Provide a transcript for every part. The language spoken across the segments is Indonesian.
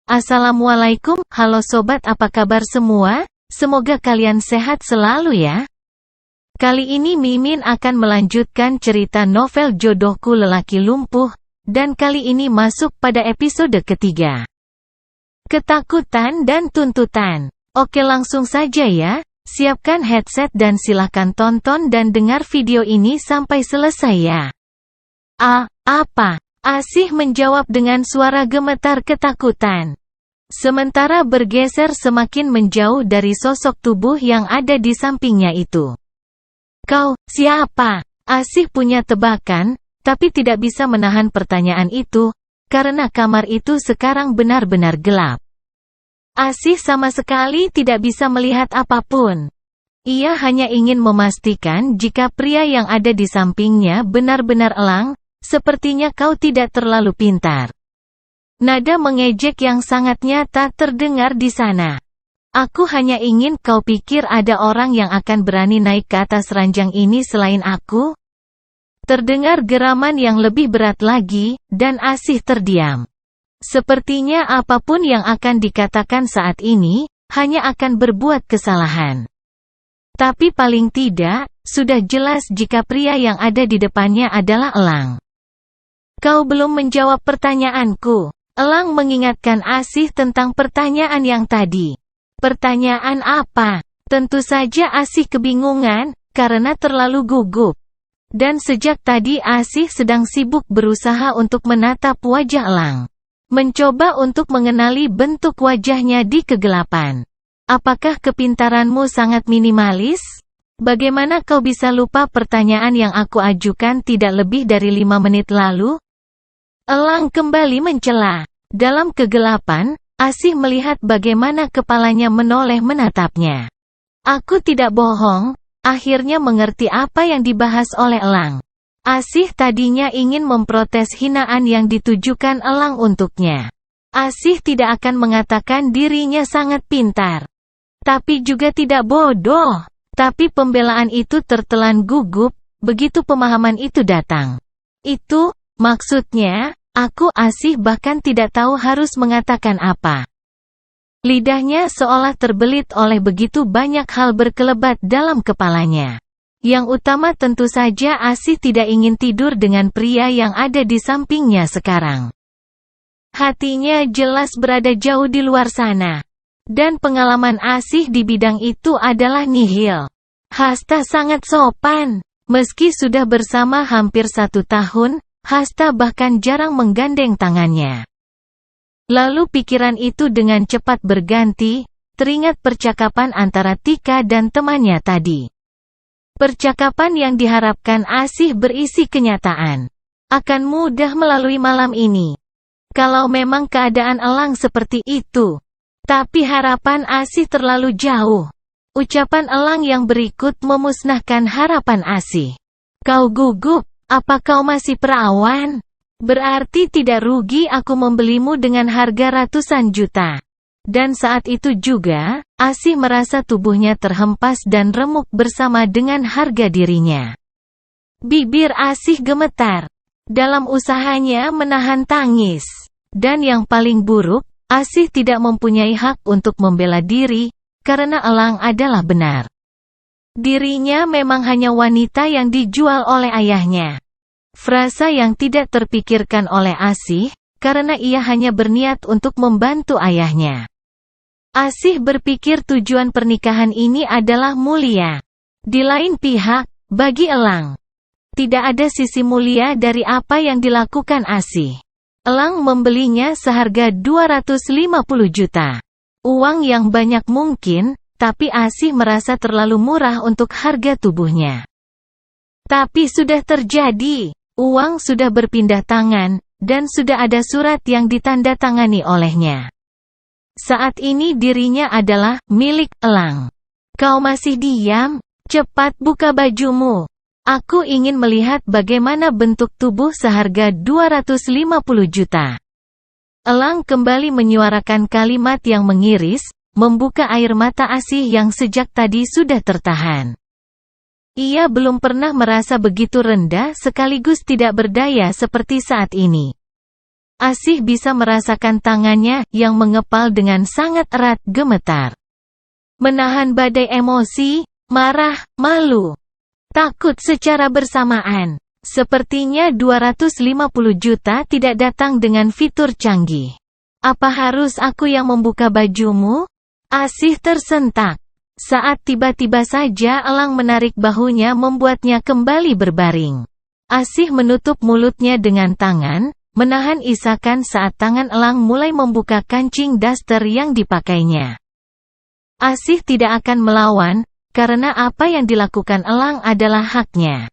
Assalamualaikum, halo sobat, apa kabar semua? Semoga kalian sehat selalu ya. Kali ini Mimin akan melanjutkan cerita novel Jodohku Lelaki Lumpuh, dan kali ini masuk pada episode ketiga. Ketakutan dan tuntutan. Oke, langsung saja ya. Siapkan headset dan silahkan tonton dan dengar video ini sampai selesai ya. Apa? Asih menjawab dengan suara gemetar ketakutan. Sementara bergeser semakin menjauh dari sosok tubuh yang ada di sampingnya itu. Kau, siapa? Asih punya tebakan, tapi tidak bisa menahan pertanyaan itu, karena kamar itu sekarang benar-benar gelap. Asih sama sekali tidak bisa melihat apapun. Ia hanya ingin memastikan jika pria yang ada di sampingnya benar-benar elang. Sepertinya kau tidak terlalu pintar. Nada mengejek yang sangat nyata terdengar di sana. Aku hanya ingin kau pikir ada orang yang akan berani naik ke atas ranjang ini selain aku? Terdengar geraman yang lebih berat lagi, dan Asih terdiam. Sepertinya apapun yang akan dikatakan saat ini, hanya akan berbuat kesalahan. Tapi paling tidak, sudah jelas jika pria yang ada di depannya adalah elang. Kau belum menjawab pertanyaanku. Elang mengingatkan Asih tentang pertanyaan yang tadi. Pertanyaan apa? Tentu saja Asih kebingungan, karena terlalu gugup. Dan sejak tadi Asih sedang sibuk berusaha untuk menatap wajah elang. Mencoba untuk mengenali bentuk wajahnya di kegelapan. Apakah kepintaranmu sangat minimalis? Bagaimana kau bisa lupa pertanyaan yang aku ajukan tidak lebih dari 5 menit lalu? Elang kembali mencela. Dalam kegelapan, Asih melihat bagaimana kepalanya menoleh menatapnya. Aku tidak bohong, akhirnya mengerti apa yang dibahas oleh elang. Asih tadinya ingin memprotes hinaan yang ditujukan elang untuknya. Asih tidak akan mengatakan dirinya sangat pintar. Tapi juga tidak bodoh. Tapi pembelaan itu tertelan gugup, begitu pemahaman itu datang. Itu, maksudnya, aku Asih bahkan tidak tahu harus mengatakan apa. Lidahnya seolah terbelit oleh begitu banyak hal berkelebat dalam kepalanya. Yang utama tentu saja Asih tidak ingin tidur dengan pria yang ada di sampingnya sekarang. Hatinya jelas berada jauh di luar sana. Dan pengalaman Asih di bidang itu adalah nihil. Hasta sangat sopan. Meski sudah bersama hampir 1 tahun, Hasta bahkan jarang menggandeng tangannya. Lalu pikiran itu dengan cepat berganti, teringat percakapan antara Tika dan temannya tadi. Percakapan yang diharapkan Asih berisi kenyataan. Akan mudah melalui malam ini. Kalau memang keadaan elang seperti itu. Tapi harapan Asih terlalu jauh. Ucapan elang yang berikut memusnahkan harapan Asih. Kau gugup. Apa kau masih perawan? Berarti tidak rugi aku membelimu dengan harga ratusan juta. Dan saat itu juga, Asih merasa tubuhnya terhempas dan remuk bersama dengan harga dirinya. Bibir Asih gemetar. Dalam usahanya menahan tangis. Dan yang paling buruk, Asih tidak mempunyai hak untuk membela diri, karena elang adalah benar. Dirinya memang hanya wanita yang dijual oleh ayahnya. Frasa yang tidak terpikirkan oleh Asih, karena ia hanya berniat untuk membantu ayahnya. Asih berpikir tujuan pernikahan ini adalah mulia. Di lain pihak, bagi elang, tidak ada sisi mulia dari apa yang dilakukan Asih. Elang membelinya seharga 250 juta. Uang yang banyak mungkin, tapi Asih merasa terlalu murah untuk harga tubuhnya. Tapi sudah terjadi. Uang sudah berpindah tangan, dan sudah ada surat yang ditandatangani olehnya. Saat ini dirinya adalah milik elang. Kau masih diam? Cepat buka bajumu. Aku ingin melihat bagaimana bentuk tubuh seharga 250 juta. Elang kembali menyuarakan kalimat yang mengiris, membuka air mata Asih yang sejak tadi sudah tertahan. Ia belum pernah merasa begitu rendah sekaligus tidak berdaya seperti saat ini. Asih bisa merasakan tangannya yang mengepal dengan sangat erat gemetar. Menahan badai emosi, marah, malu, takut secara bersamaan. Sepertinya 250 juta tidak datang dengan fitur canggih. Apa harus aku yang membuka bajumu? Asih tersentak. Saat tiba-tiba saja elang menarik bahunya membuatnya kembali berbaring. Asih menutup mulutnya dengan tangan, menahan isakan saat tangan elang mulai membuka kancing daster yang dipakainya. Asih tidak akan melawan, karena apa yang dilakukan elang adalah haknya.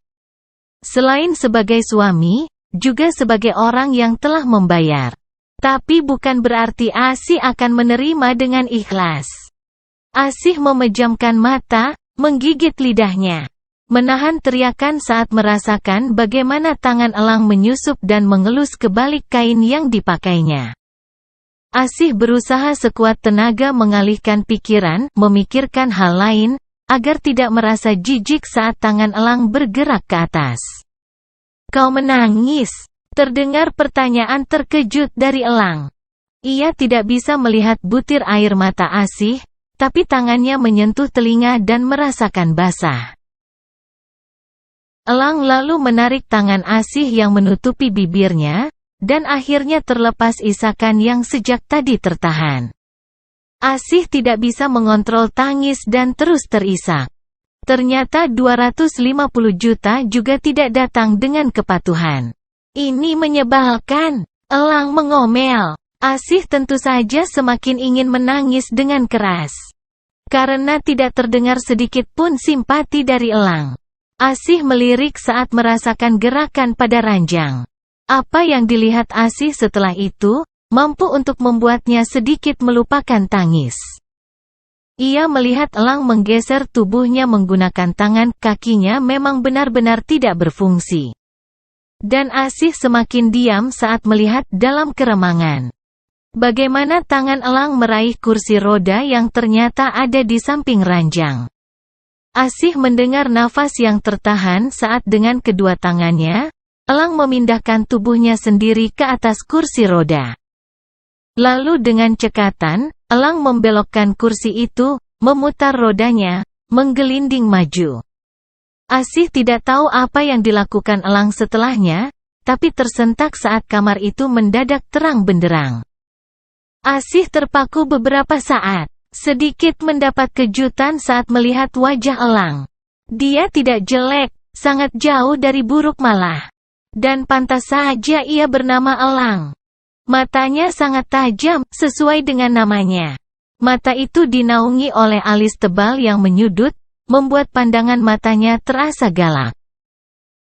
Selain sebagai suami, juga sebagai orang yang telah membayar. Tapi bukan berarti Asih akan menerima dengan ikhlas. Asih memejamkan mata, menggigit lidahnya. Menahan teriakan saat merasakan bagaimana tangan elang menyusup dan mengelus ke balik kain yang dipakainya. Asih berusaha sekuat tenaga mengalihkan pikiran, memikirkan hal lain, agar tidak merasa jijik saat tangan elang bergerak ke atas. Kau menangis? Terdengar pertanyaan terkejut dari elang. Ia tidak bisa melihat butir air mata Asih, tapi tangannya menyentuh telinga dan merasakan basah. Elang lalu menarik tangan Asih yang menutupi bibirnya, dan akhirnya terlepas isakan yang sejak tadi tertahan. Asih tidak bisa mengontrol tangis dan terus terisak. Ternyata 250 juta juga tidak datang dengan kepatuhan. Ini menyebalkan, elang mengomel. Asih tentu saja semakin ingin menangis dengan keras. Karena tidak terdengar sedikit pun simpati dari elang. Asih melirik saat merasakan gerakan pada ranjang. Apa yang dilihat Asih setelah itu, mampu untuk membuatnya sedikit melupakan tangis. Ia melihat elang menggeser tubuhnya menggunakan tangan, kakinya memang benar-benar tidak berfungsi. Dan Asih semakin diam saat melihat dalam keremangan. Bagaimana tangan elang meraih kursi roda yang ternyata ada di samping ranjang. Asih mendengar nafas yang tertahan saat dengan kedua tangannya, elang memindahkan tubuhnya sendiri ke atas kursi roda. Lalu dengan cekatan, elang membelokkan kursi itu, memutar rodanya, menggelinding maju. Asih tidak tahu apa yang dilakukan elang setelahnya, tapi tersentak saat kamar itu mendadak terang benderang. Asih terpaku beberapa saat, sedikit mendapat kejutan saat melihat wajah elang. Dia tidak jelek, sangat jauh dari buruk malah. Dan pantas saja ia bernama elang. Matanya sangat tajam, sesuai dengan namanya. Mata itu dinaungi oleh alis tebal yang menyudut, membuat pandangan matanya terasa galak.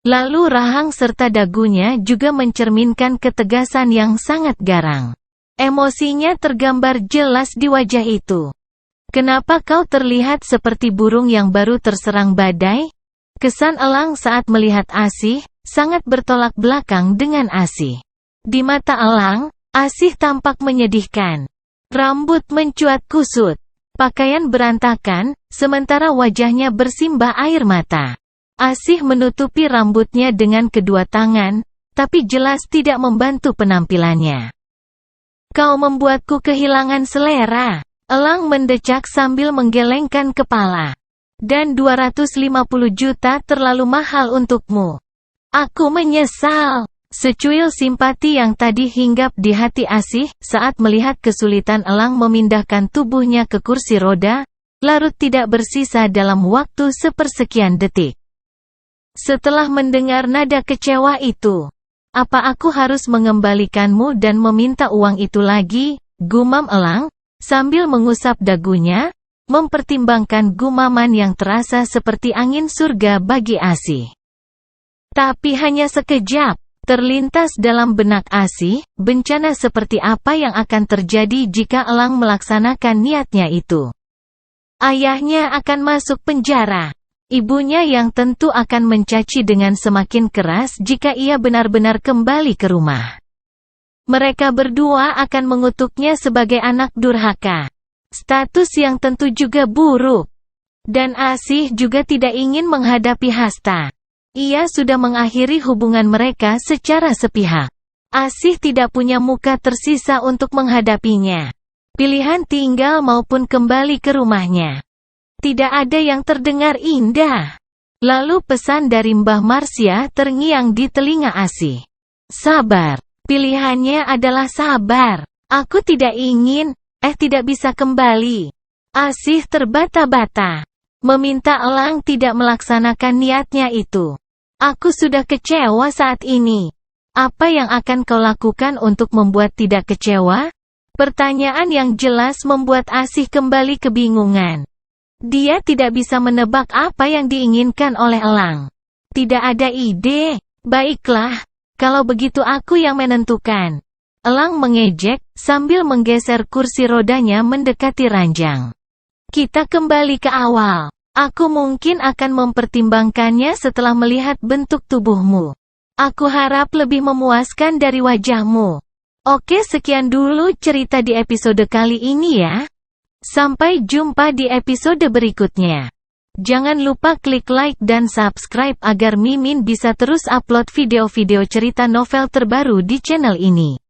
Lalu rahang serta dagunya juga mencerminkan ketegasan yang sangat garang. Emosinya tergambar jelas di wajah itu. Kenapa kau terlihat seperti burung yang baru terserang badai? Kesan elang saat melihat Asih, sangat bertolak belakang dengan Asih. Di mata elang, Asih tampak menyedihkan. Rambut mencuat kusut. Pakaian berantakan, sementara wajahnya bersimbah air mata. Asih menutupi rambutnya dengan kedua tangan, tapi jelas tidak membantu penampilannya. Kau membuatku kehilangan selera. Elang mendecak sambil menggelengkan kepala. Dan 250 juta terlalu mahal untukmu. Aku menyesal. Secuil simpati yang tadi hinggap di hati Asih saat melihat kesulitan elang memindahkan tubuhnya ke kursi roda, larut tidak bersisa dalam waktu sepersekian detik. Setelah mendengar nada kecewa itu, apa aku harus mengembalikanmu dan meminta uang itu lagi? Gumam elang, sambil mengusap dagunya, mempertimbangkan gumaman yang terasa seperti angin surga bagi Asih. Tapi hanya sekejap. Terlintas dalam benak Asih, bencana seperti apa yang akan terjadi jika elang melaksanakan niatnya itu. Ayahnya akan masuk penjara. Ibunya yang tentu akan mencaci dengan semakin keras jika ia benar-benar kembali ke rumah. Mereka berdua akan mengutuknya sebagai anak durhaka. Status yang tentu juga buruk. Dan Asih juga tidak ingin menghadapi Hasta. Ia sudah mengakhiri hubungan mereka secara sepihak. Asih tidak punya muka tersisa untuk menghadapinya. Pilihan tinggal maupun kembali ke rumahnya. Tidak ada yang terdengar indah. Lalu pesan dari Mbah Marsya terngiang di telinga Asih. Sabar. Pilihannya adalah sabar. Aku tidak tidak bisa kembali. Asih terbata-bata. Meminta Elang tidak melaksanakan niatnya itu. Aku sudah kecewa saat ini. Apa yang akan kau lakukan untuk membuat tidak kecewa? Pertanyaan yang jelas membuat Asih kembali kebingungan. Dia tidak bisa menebak apa yang diinginkan oleh Elang. Tidak ada ide. Baiklah, kalau begitu aku yang menentukan. Elang mengejek, sambil menggeser kursi rodanya mendekati ranjang. Kita kembali ke awal. Aku mungkin akan mempertimbangkannya setelah melihat bentuk tubuhmu. Aku harap lebih memuaskan dari wajahmu. Oke, sekian dulu cerita di episode kali ini ya. Sampai jumpa di episode berikutnya. Jangan lupa klik like dan subscribe agar Mimin bisa terus upload video-video cerita novel terbaru di channel ini.